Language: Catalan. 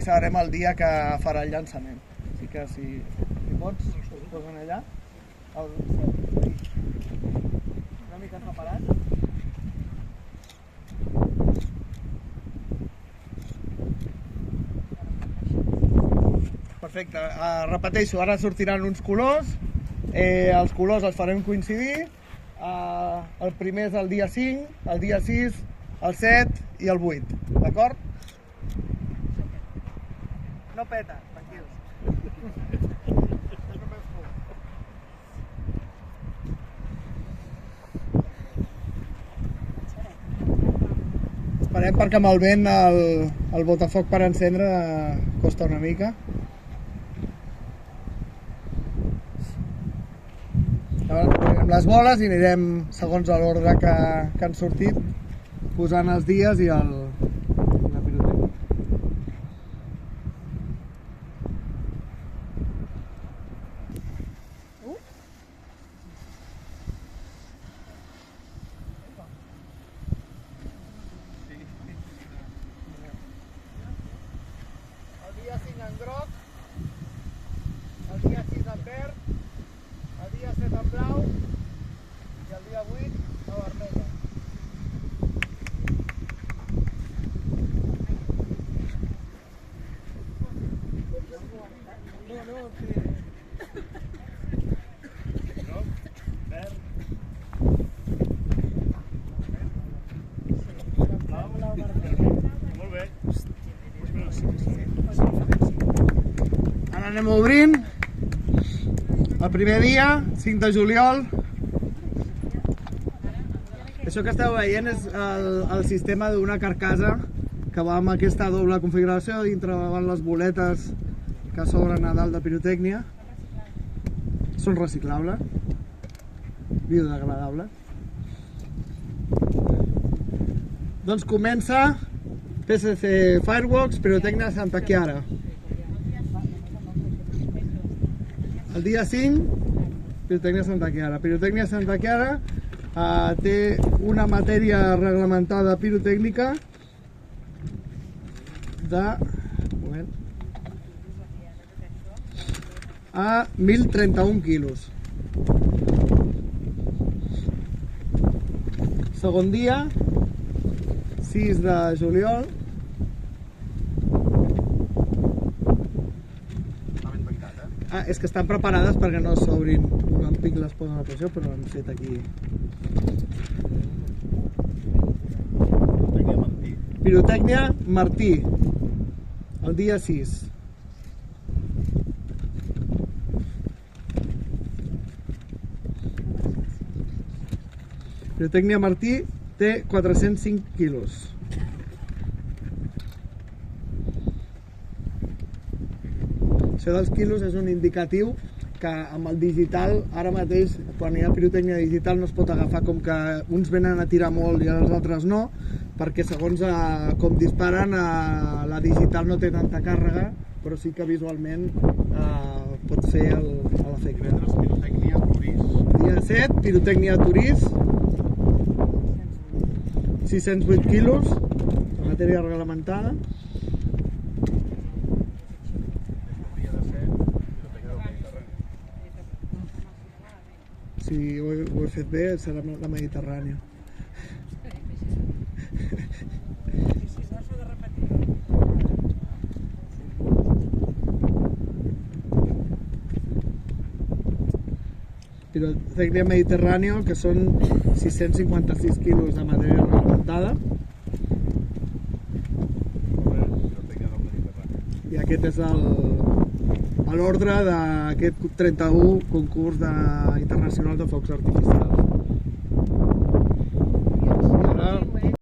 Serem el dia que farà el llançament. Així que si pots, us posen allà. Una mica separat. Perfecte. Repeteixo, ara sortiran uns colors. Els colors els farem coincidir. El primer és el dia 5, el dia 6, el 7 i el 8. D'acord? No peta, tranquils. Esperem perquè amb el vent el botafoc per encendre costa una mica. Amb les boles i anirem segons l'ordre que han sortit posant els dies i la pirotècnia. El dia 5 en groc, el dia 6 en verd, el dia 7 en blau i el dia 8 a vermella. Ara anem obrint. El primer dia, 5 de juliol. Això que esteu veient és el sistema d'una carcassa que va amb aquesta doble configuració. Dintre van les boletes que s'obren a dalt de pirotècnia. Són reciclables, biodegradables. Doncs comença PSC Fireworks, pirotècnia Santa Chiara. El dia 5, pirotècnia Santa Chiara. Pirotècnia Santa Chiara té una matèria reglamentada pirotècnica de 1.031 quilos. Segon dia, 6 de juliol. És que estan preparades perquè no s'obrin un pic les posen a la pressió, però han fet aquí. Pirotècnia Martí, el dia 6. Pirotècnia Martí té 405 quilos. Això dels quilos és un indicatiu que amb el digital, ara mateix, quan hi ha pirotècnia digital, no es pot agafar com que uns venen a tirar molt i els altres no, perquè segons com disparen, la digital no té tanta càrrega, però sí que visualment pot fer l'efecte. Pirotècnia Turís. Dia 7, pirotècnia Turís, 608 quilos, matèria reglamentada. Si ho he fet bé, serà la Mediterrània. Pirotècnia Mediterrània, que són 656 quilos de matèria reglamentada. I aquest és l'ordre d'aquest 31 concurs internacional de focs artificials.